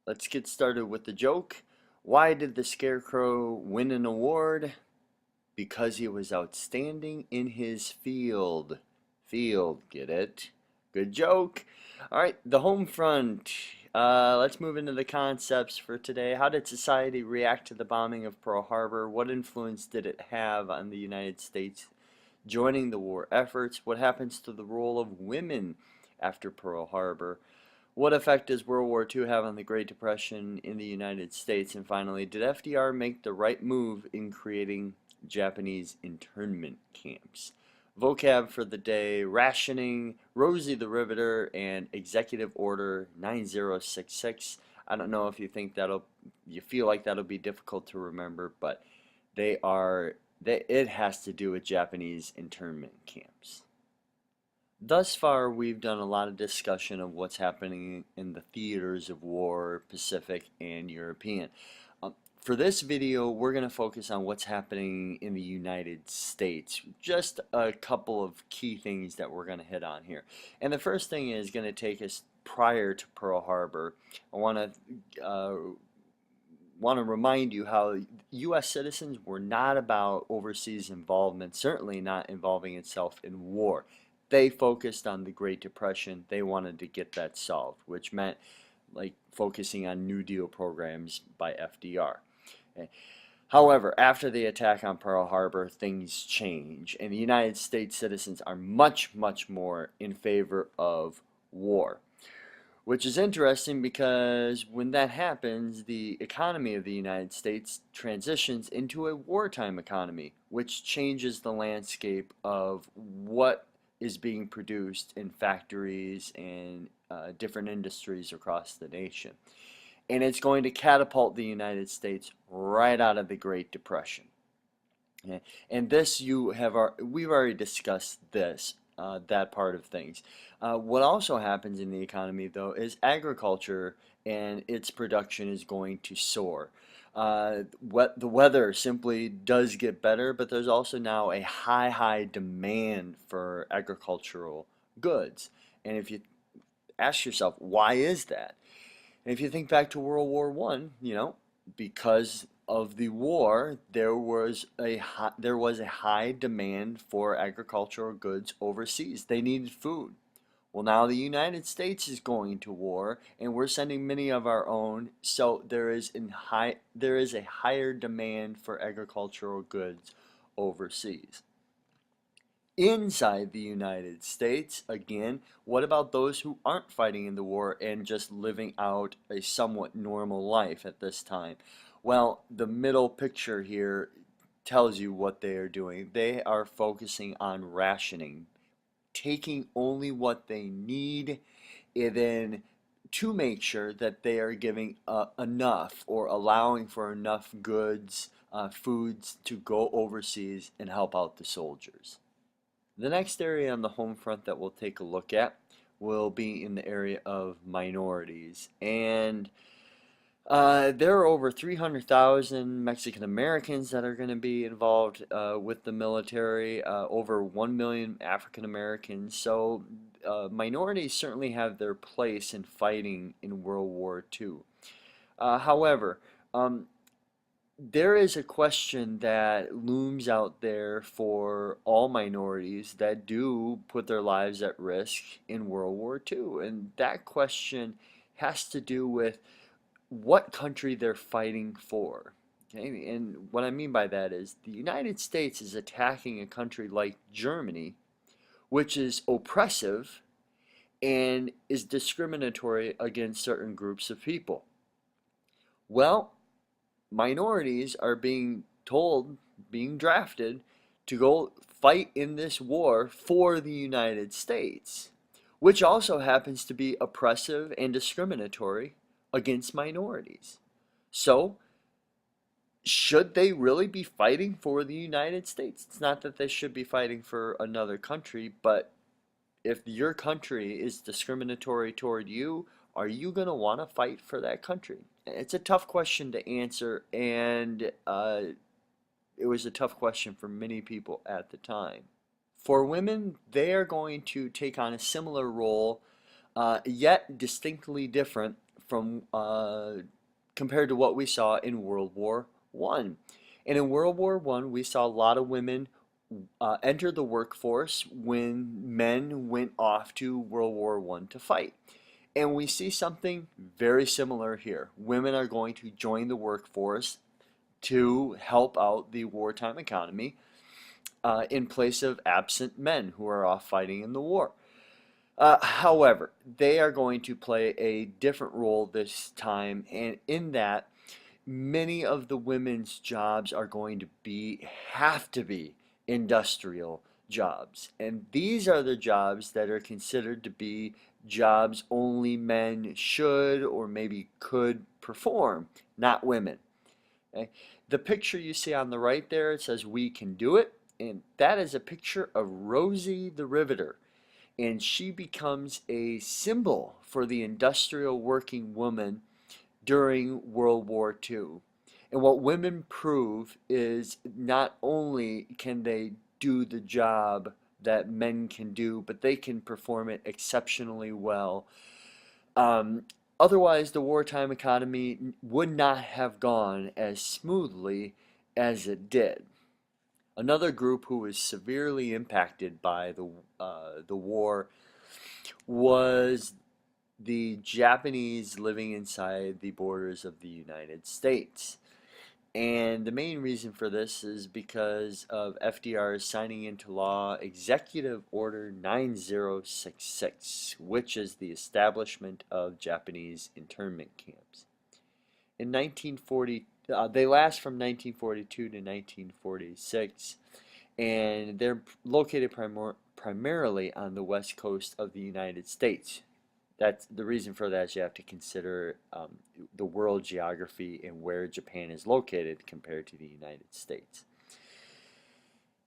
Let's get started with the joke. Why did the Scarecrow win an award? Because he was outstanding in his field. Field, get it? Good joke. All right, the home front. Let's move into the concepts for today. How did society react to the bombing of Pearl Harbor? What influence did it have on the United States joining the war efforts? What happens to the role of women after Pearl Harbor? What effect does World War II have on the Great Depression in the United States? And finally, did FDR make the right move in creating Japanese internment camps? Vocab for the day: rationing, Rosie the Riveter, and Executive Order 9066. I don't know if you feel like that'll be difficult to remember, but it has to do with Japanese internment camps. Thus far, we've done a lot of discussion of what's happening in the theaters of war, Pacific and European. For this video, we're going to focus on what's happening in the United States. Just a couple of key things that we're going to hit on here. And the first thing is going to take us prior to Pearl Harbor. I want to remind you how U.S. citizens were not about overseas involvement, certainly not involving itself in war. They focused on the Great Depression. They wanted to get that solved, which meant like focusing on New Deal programs by FDR. Okay. However, after the attack on Pearl Harbor, things change, and the United States citizens are much, much more in favor of war. Which is interesting because when that happens, the economy of the United States transitions into a wartime economy, which changes the landscape of what is being produced in factories and different industries across the nation. And it's going to catapult the United States right out of the Great Depression. Okay? And we've already discussed this, that part of things. What also happens in the economy, though, is agriculture and its production is going to soar. The weather simply does get better, but there's also now a high demand for agricultural goods. And if you ask yourself, why is that? And if you think back to World War One, because of the war, there was a high demand for agricultural goods overseas. They needed food. Well, now the United States is going to war, and we're sending many of our own. So there is a higher demand for agricultural goods overseas. Inside the United States, again, what about those who aren't fighting in the war and just living out a somewhat normal life at this time? Well, the middle picture here tells you what they are doing. They are focusing on rationing, taking only what they need, and then to make sure that they are giving enough or allowing for enough goods, foods to go overseas and help out the soldiers. The next area on the home front that we'll take a look at will be in the area of minorities. And there are over 300,000 Mexican Americans that are going to be involved with the military, over 1 million African Americans. So minorities certainly have their place in fighting in World War II. However, there is a question that looms out there for all minorities that do put their lives at risk in World War II. And that question has to do with what country they're fighting for. Okay? And what I mean by that is the United States is attacking a country like Germany, which is oppressive and is discriminatory against certain groups of people. Well, minorities are being drafted to go fight in this war for the United States, which also happens to be oppressive and discriminatory against minorities. So, should they really be fighting for the United States? It's not that they should be fighting for another country, but if your country is discriminatory toward you, are you going to want to fight for that country? It's a tough question to answer, and it was a tough question for many people at the time. For women, they are going to take on a similar role, yet distinctly different from compared to what we saw in World War One. And in World War One, we saw a lot of women enter the workforce when men went off to World War One to fight. And we see something very similar here. Women are going to join the workforce to help out the wartime economy in place of absent men who are off fighting in the war. However, they are going to play a different role this time, and in that, many of the women's jobs are going to have to be industrial jobs. And these are the jobs that are considered to be jobs only men should or maybe could perform, not women. Okay? The picture you see on the right there, it says "We can do it," and that is a picture of Rosie the Riveter. And she becomes a symbol for the industrial working woman during World War II. And what women prove is not only can they do the job that men can do, but they can perform it exceptionally well. Otherwise, the wartime economy would not have gone as smoothly as it did. Another group who was severely impacted by the war was the Japanese living inside the borders of the United States. And the main reason for this is because of FDR's signing into law Executive Order 9066, which is the establishment of Japanese internment camps. In 1940, they last from 1942 to 1946, and they're located primarily on the west coast of the United States. That's the reason for that is you have to consider the world geography and where Japan is located compared to the United States.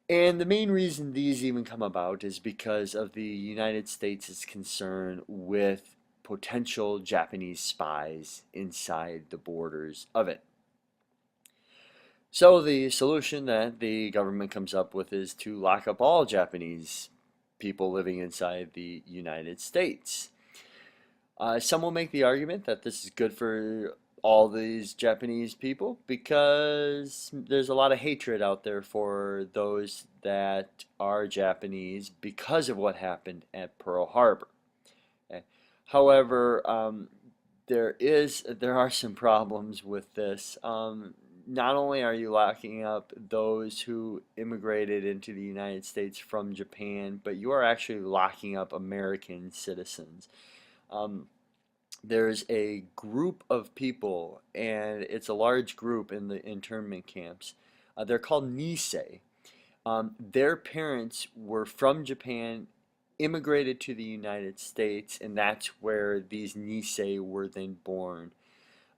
And the main reason these even come about is because of the United States' concern with potential Japanese spies inside the borders of it. So the solution that the government comes up with is to lock up all Japanese people living inside the United States. Some will make the argument that this is good for all these Japanese people because there's a lot of hatred out there for those that are Japanese because of what happened at Pearl Harbor. Okay. However, there are some problems with this. Not only are you locking up those who immigrated into the United States from Japan, but you are actually locking up American citizens. There's a group of people, and it's a large group in the internment camps. They're called Nisei. Their parents were from Japan, immigrated to the United States, and that's where these Nisei were then born.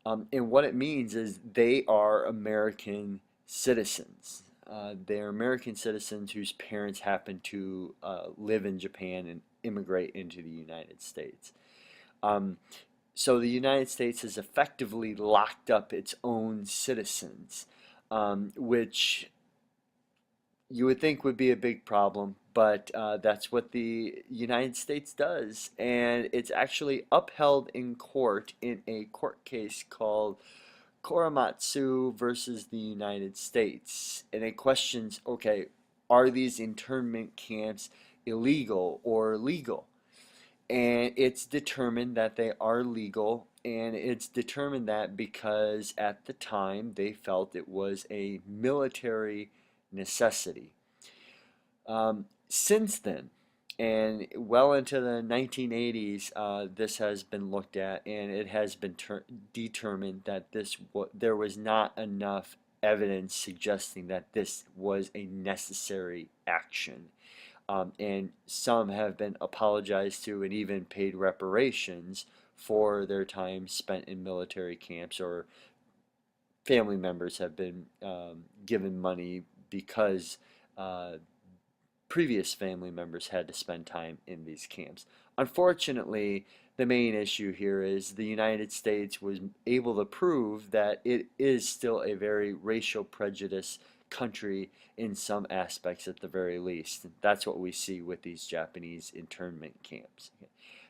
And what it means is they are American citizens. They're American citizens whose parents happen to live in Japan and immigrate into the United States. So the United States has effectively locked up its own citizens, which you would think would be a big problem, but that's what the United States does. And it's actually upheld in court in a court case called Korematsu versus the United States. And it questions, okay, are these internment camps illegal or legal? And it's determined that they are legal, and it's determined that because at the time they felt it was a military necessity. Since then, and well into the 1980s, this has been looked at, and it has been determined that there was not enough evidence suggesting that this was a necessary action. And some have been apologized to and even paid reparations for their time spent in military camps, or family members have been given money because previous family members had to spend time in these camps. Unfortunately, the main issue here is the United States was able to prove that it is still a very racial prejudice country in some aspects at the very least. That's what we see with these Japanese internment camps.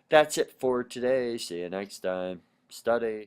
That's it for today. See you next time. study.